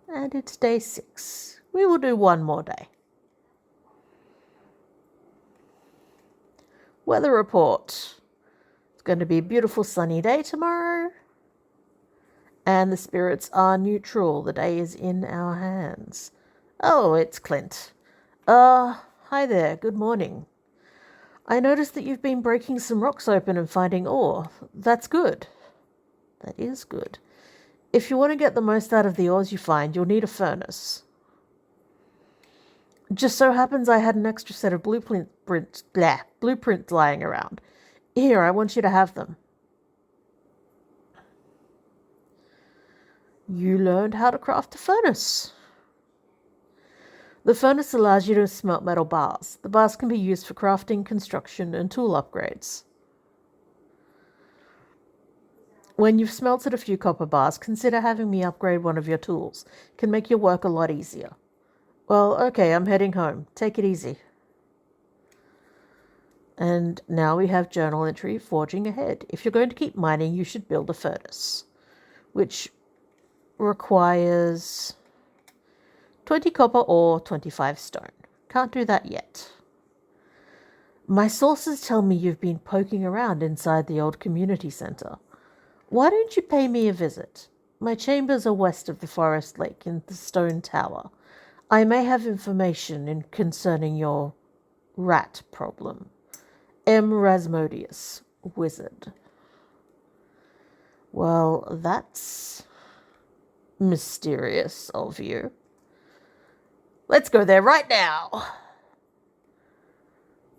And it's day 6. We will do one more day. Weather report. It's going to be a beautiful sunny day tomorrow. And the spirits are neutral. The day is in our hands. Oh, it's Clint. Hi there. Good morning. I noticed that you've been breaking some rocks open and finding ore. That's good. That is good. If you want to get the most out of the ores you find, you'll need a furnace. Just so happens I had an extra set of blueprints lying around. Here, I want you to have them. You learned how to craft a furnace. The furnace allows you to smelt metal bars. The bars can be used for crafting, construction, and tool upgrades. When you've smelted a few copper bars, consider having me upgrade one of your tools. It can make your work a lot easier. Well, okay, I'm heading home. Take it easy. And now we have journal entry, forging ahead. If you're going to keep mining, you should build a furnace. Which requires 20 copper or 25 stone. Can't do that yet. My sources tell me you've been poking around inside the old community center. Why don't you pay me a visit? My chambers are west of the forest lake in the stone tower. I may have information concerning your rat problem. M. Rasmodius, wizard. Well, that's mysterious of you. Let's go there right now.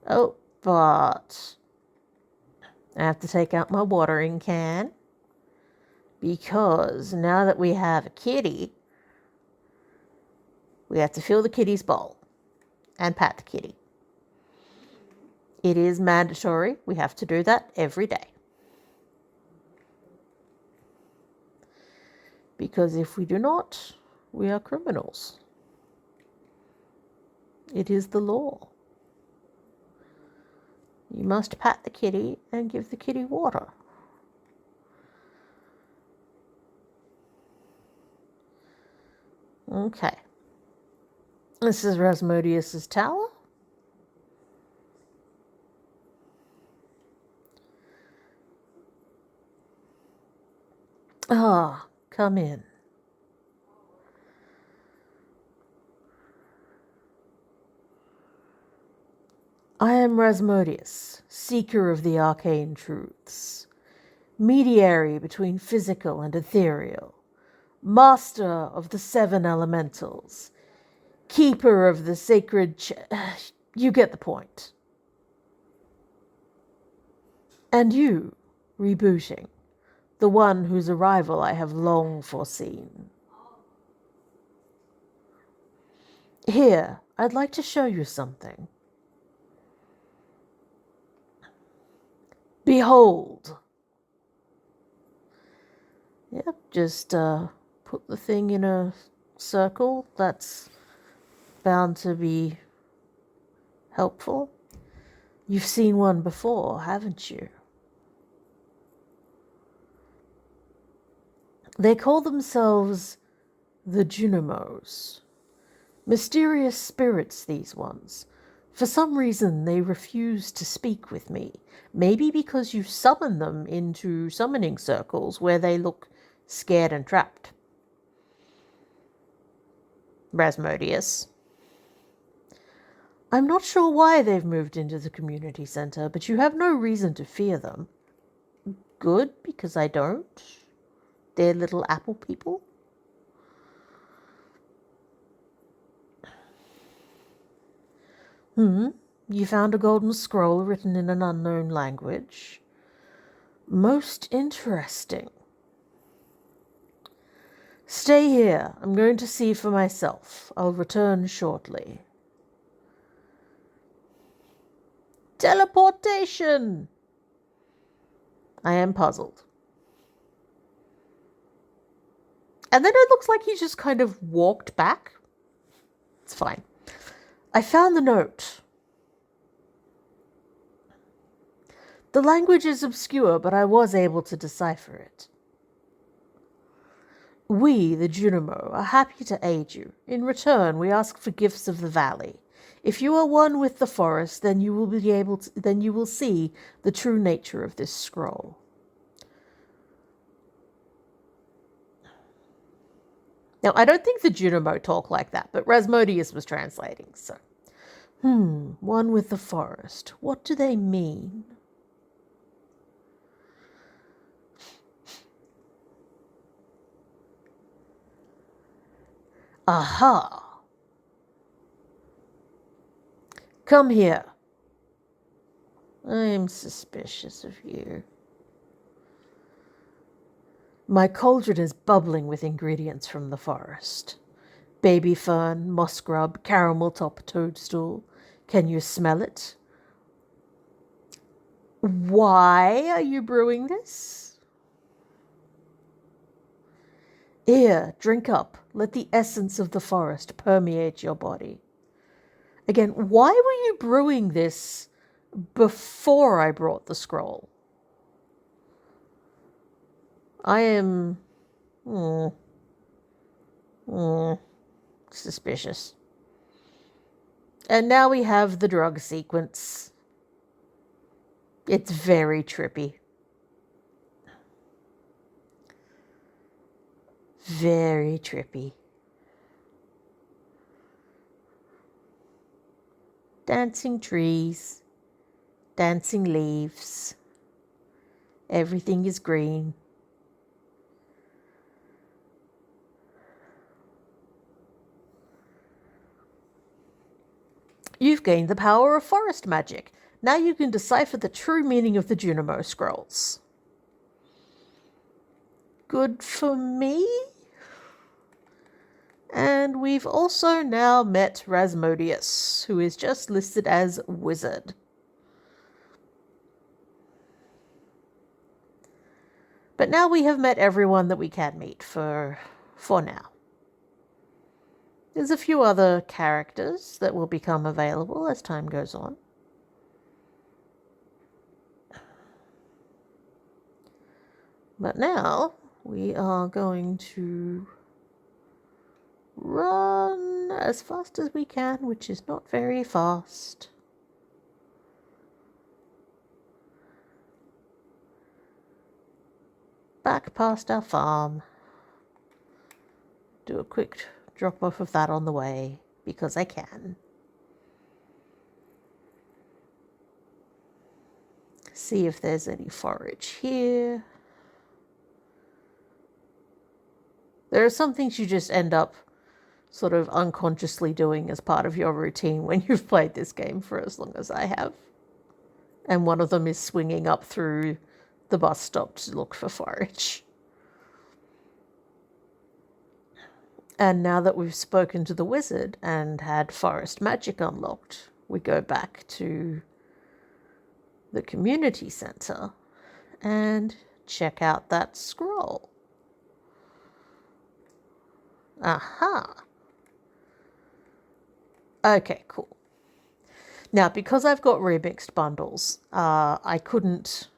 Oh, but I have to take out my watering can because now that we have a kitty, we have to fill the kitty's bowl and pat the kitty. It is mandatory. We have to do that every day. Because if we do not, we are criminals. It is the law. You must pat the kitty and give the kitty water. Okay. This is Rasmodius's tower. Ah, come in. I am Rasmodius, seeker of the arcane truths, mediary between physical and ethereal, master of the 7 elementals, keeper of the sacred you get the point. And you, Rebooting, the one whose arrival I have long foreseen. Here, I'd like to show you something. Behold. Yep, just put the thing in a circle. That's bound to be helpful. You've seen one before, haven't you? They call themselves the Junimos. Mysterious spirits, these ones. For some reason, they refuse to speak with me. Maybe because you summon them into summoning circles where they look scared and trapped. Rasmodius. I'm not sure why they've moved into the community center, but you have no reason to fear them. Good, because I don't. They're little apple people. You found a golden scroll written in an unknown language. Most interesting. Stay here. I'm going to see for myself. I'll return shortly. Teleportation! I am puzzled. And then it looks like he just kind of walked back. It's fine. I found the note. The language is obscure, but I was able to decipher it. We, the Junimo, are happy to aid you. In return, we ask for gifts of the valley. If you are one with the forest, then you will see the true nature of this scroll. Now, I don't think the Junimo talk like that, but Rasmodius was translating, so. One with the forest. What do they mean? Aha! Come here. I'm suspicious of you. My cauldron is bubbling with ingredients from the forest. Baby fern, moss grub, caramel top toadstool. Can you smell it? Why are you brewing this? Here, drink up. Let the essence of the forest permeate your body. Again, why were you brewing this before I brought the scroll? I am... Suspicious. And now we have the drug sequence. It's very trippy. Very trippy. Dancing trees, dancing leaves. Everything is green. You've gained the power of forest magic. Now you can decipher the true meaning of the Junimo scrolls. Good for me? And we've also now met Rasmodius, who is just listed as wizard. But now we have met everyone that we can meet for now. There's a few other characters that will become available as time goes on. But now we are going to run as fast as we can, which is not very fast. Back past our farm. Do a quick drop off of that on the way, because I can. See if there's any forage here. There are some things you just end up sort of unconsciously doing as part of your routine when you've played this game for as long as I have. And one of them is swinging up through the bus stop to look for forage. And now that we've spoken to the wizard and had forest magic unlocked, we go back to the community center and check out that scroll. Aha. Okay, cool. Now, because I've got remixed bundles, I couldn't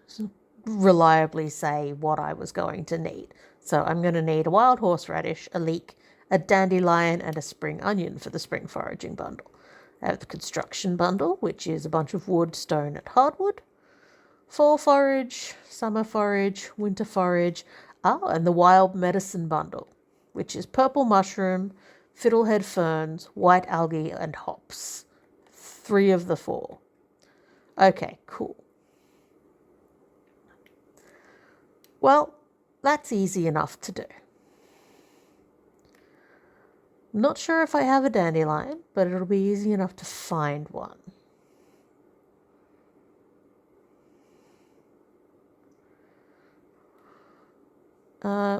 reliably say what I was going to need. So I'm going to need a wild horseradish, a leek, a dandelion, and a spring onion for the spring foraging bundle. I have the construction bundle, which is a bunch of wood, stone, and hardwood. Fall forage, summer forage, winter forage. And the wild medicine bundle, which is purple mushroom, fiddlehead ferns, white algae, and hops. 3 of the 4. Okay, cool. Well, that's easy enough to do. Not sure if I have a dandelion, but it'll be easy enough to find one.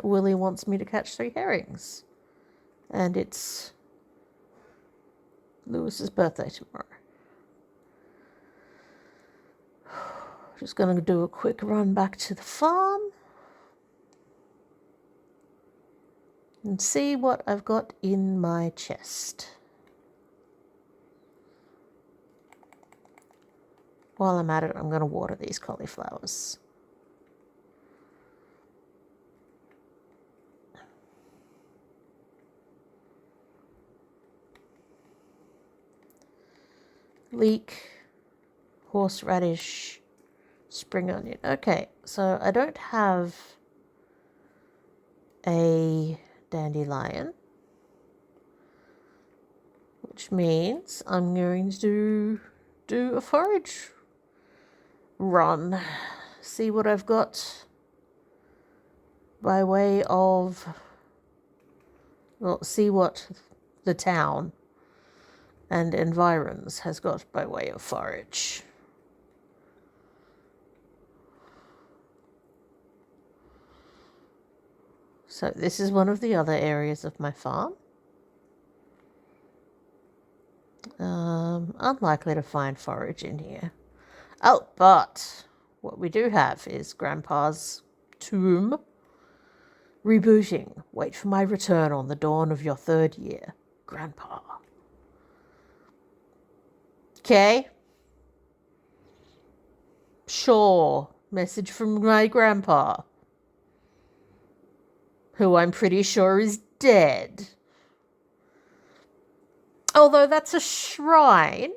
Willie wants me to catch 3 herrings. And it's Lewis's birthday tomorrow. Just going to do a quick run back to the farm and see what I've got in my chest. While I'm at it, I'm going to water these cauliflowers. Leek, horseradish, spring onion. Okay, so I don't have a dandelion, which means I'm going to do a forage run, see what I've got by way of, well, see what the town and environs has got by way of forage. So this is one of the other areas of my farm. Unlikely to find forage in here. Oh, but what we do have is Grandpa's tomb. Rebooting. Wait for my return on the dawn of your 3rd year. Grandpa. Okay? Sure. Message from my grandpa, who I'm pretty sure is dead. Although that's a shrine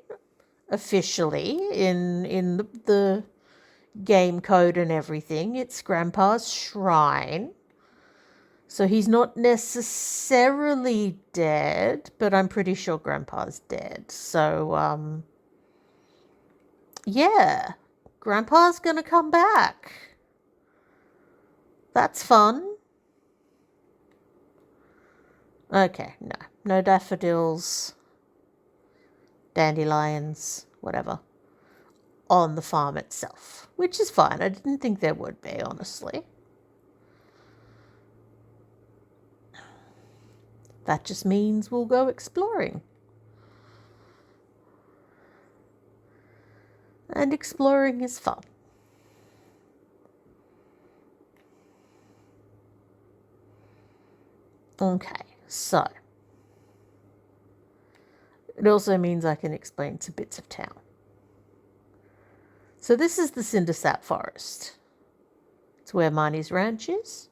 officially in the game code and everything. It's Grandpa's shrine. So he's not necessarily dead, but I'm pretty sure Grandpa's dead. So, yeah, Grandpa's gonna come back. That's fun. Okay, no daffodils, dandelions, whatever, on the farm itself, which is fine. I didn't think there would be, honestly. That just means we'll go exploring. And exploring is fun. Okay, so it also means I can explain some bits of town. So this is the Cindersap Forest. It's where Marnie's ranch is.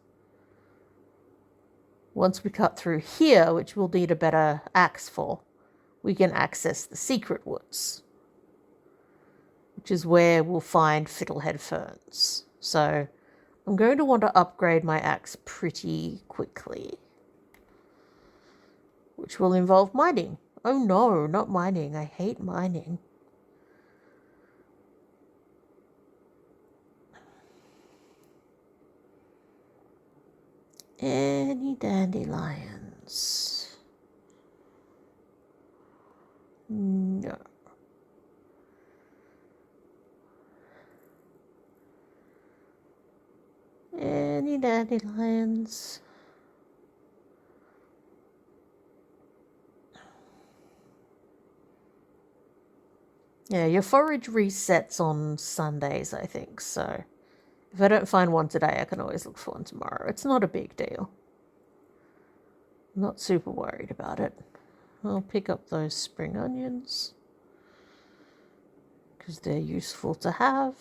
Once we cut through here, which we'll need a better axe for, we can access the secret woods, which is where we'll find fiddlehead ferns. So I'm going to want to upgrade my axe pretty quickly, which will involve mining. Oh no, not mining. I hate mining. Any dandelions? No. Any dandelions? Yeah, your forage resets on Sundays, I think, so if I don't find one today, I can always look for one tomorrow. It's not a big deal. I'm not super worried about it. I'll pick up those spring onions because they're useful to have.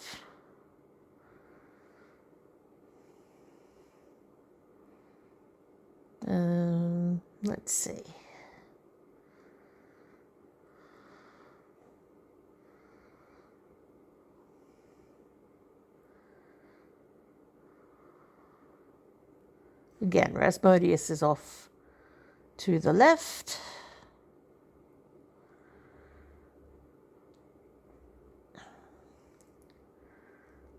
Let's see. Again, Rasmodius is off to the left.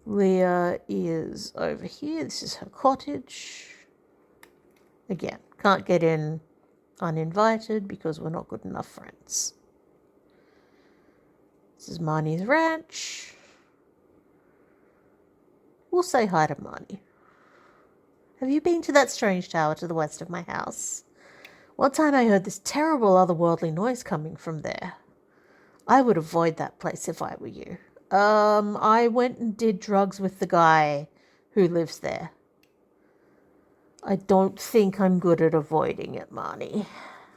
Leah is over here. This is her cottage. Again, can't get in uninvited because we're not good enough friends. This is Marnie's ranch. We'll say hi to Marnie. Have you been to that strange tower to the west of my house? One time I heard this terrible otherworldly noise coming from there. I would avoid that place if I were you. I went and did drugs with the guy who lives there. I don't think I'm good at avoiding it, Marnie.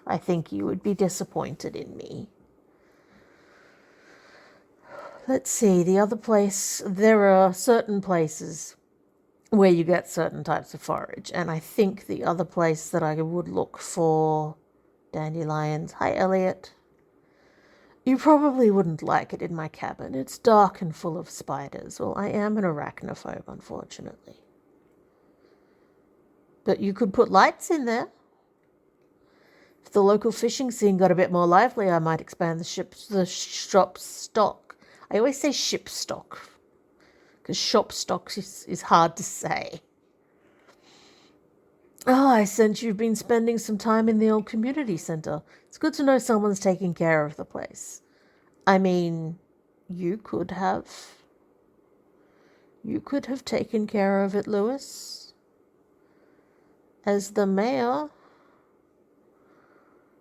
I think you would be disappointed in me. Let's see, the other place, there are certain places where you get certain types of forage, and I think the other place that I would look for dandelions. Hi, Elliot. You probably wouldn't like it in my cabin. It's dark and full of spiders. Well, I am an arachnophobe, unfortunately. But you could put lights in there. If the local fishing scene got a bit more lively, I might expand the shop stock. I always say ship stock, because shop stock is hard to say. Oh, I sense you've been spending some time in the old community centre. It's good to know someone's taking care of the place. I mean, you could have taken care of it, Lewis. As the mayor,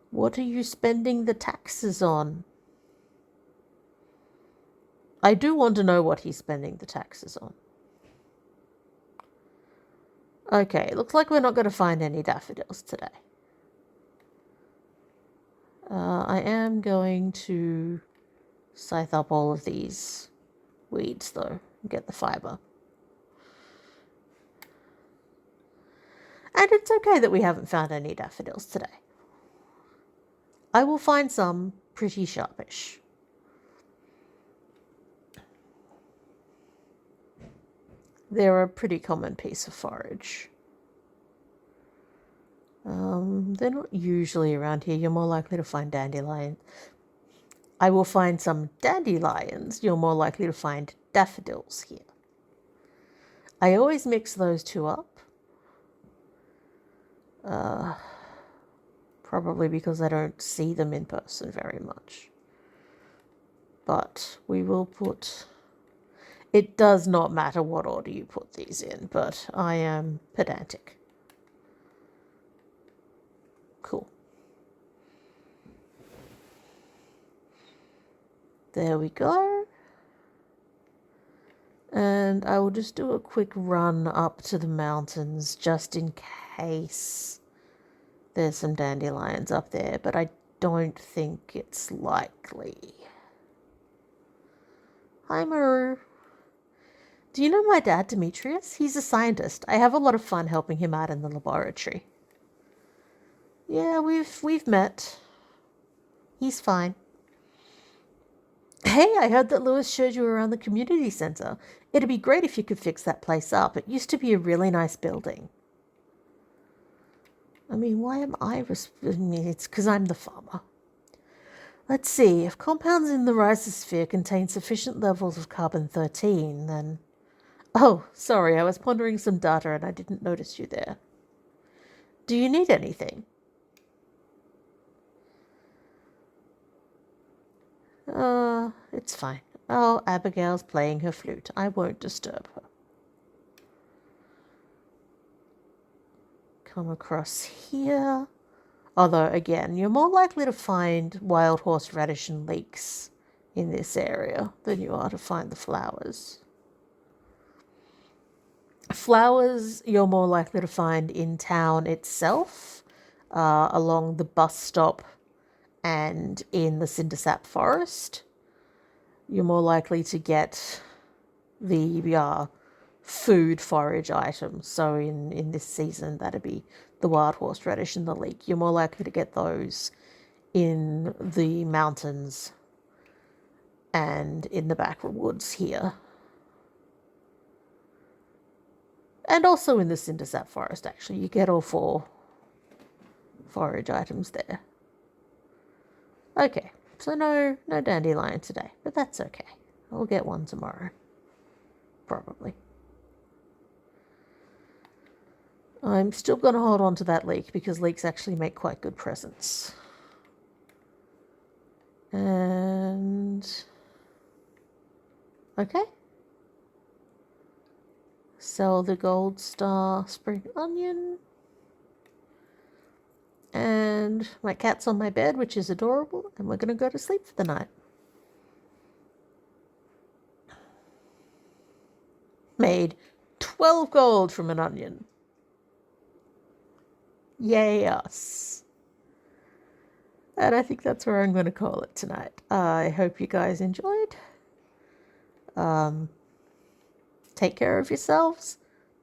what are you spending the taxes on? I do want to know what he's spending the taxes on. Okay, looks like we're not going to find any daffodils today. I am going to scythe up all of these weeds, though, and get the fibre. And it's okay that we haven't found any daffodils today. I will find some pretty sharpish. They're a pretty common piece of forage. They're not usually around here. You're more likely to find dandelions. I will find some dandelions. You're more likely to find daffodils here. I always mix those two up. Probably because I don't see them in person very much. But we will put... It does not matter what order you put these in, but I am pedantic. Cool. There we go. And I will just do a quick run up to the mountains just in case there's some dandelions up there, but I don't think it's likely. Hi, Maru. Do you know my dad, Demetrius? He's a scientist. I have a lot of fun helping him out in the laboratory. Yeah, we've met. He's fine. Hey, I heard that Lewis showed you around the community center. It'd be great if you could fix that place up. It used to be a really nice building. I mean, why am I... It's because I'm the farmer. Let's see. If compounds in the rhizosphere contain sufficient levels of carbon-13, then... Oh, sorry, I was pondering some data and I didn't notice you there. Do you need anything? It's fine. Oh, Abigail's playing her flute. I won't disturb her. Come across here. Although, again, you're more likely to find wild horseradish and leeks in this area than you are to find the flowers. Flowers you're more likely to find in town itself, along the bus stop and in the cindersap forest. You're more likely to get the food forage items. So in this season, that'd be the wild horseradish and the leek. You're more likely to get those in the mountains and in the backwoods here. And also in the cindersap forest, actually. You get all 4 forage items there. Okay, so no dandelion today, but that's okay. I'll get one tomorrow. Probably. I'm still going to hold on to that leek because leeks actually make quite good presents. And... okay. Sell the gold star spring onion. And my cat's on my bed, which is adorable, and we're going to go to sleep for the night. Made 12 gold from an onion. Yay us. And I think that's where I'm going to call it tonight. I hope you guys enjoyed. Take care of yourselves.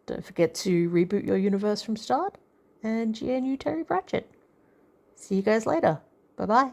Don't forget to reboot your universe from start. And GNU Terry Pratchett. See you guys later. Bye-bye.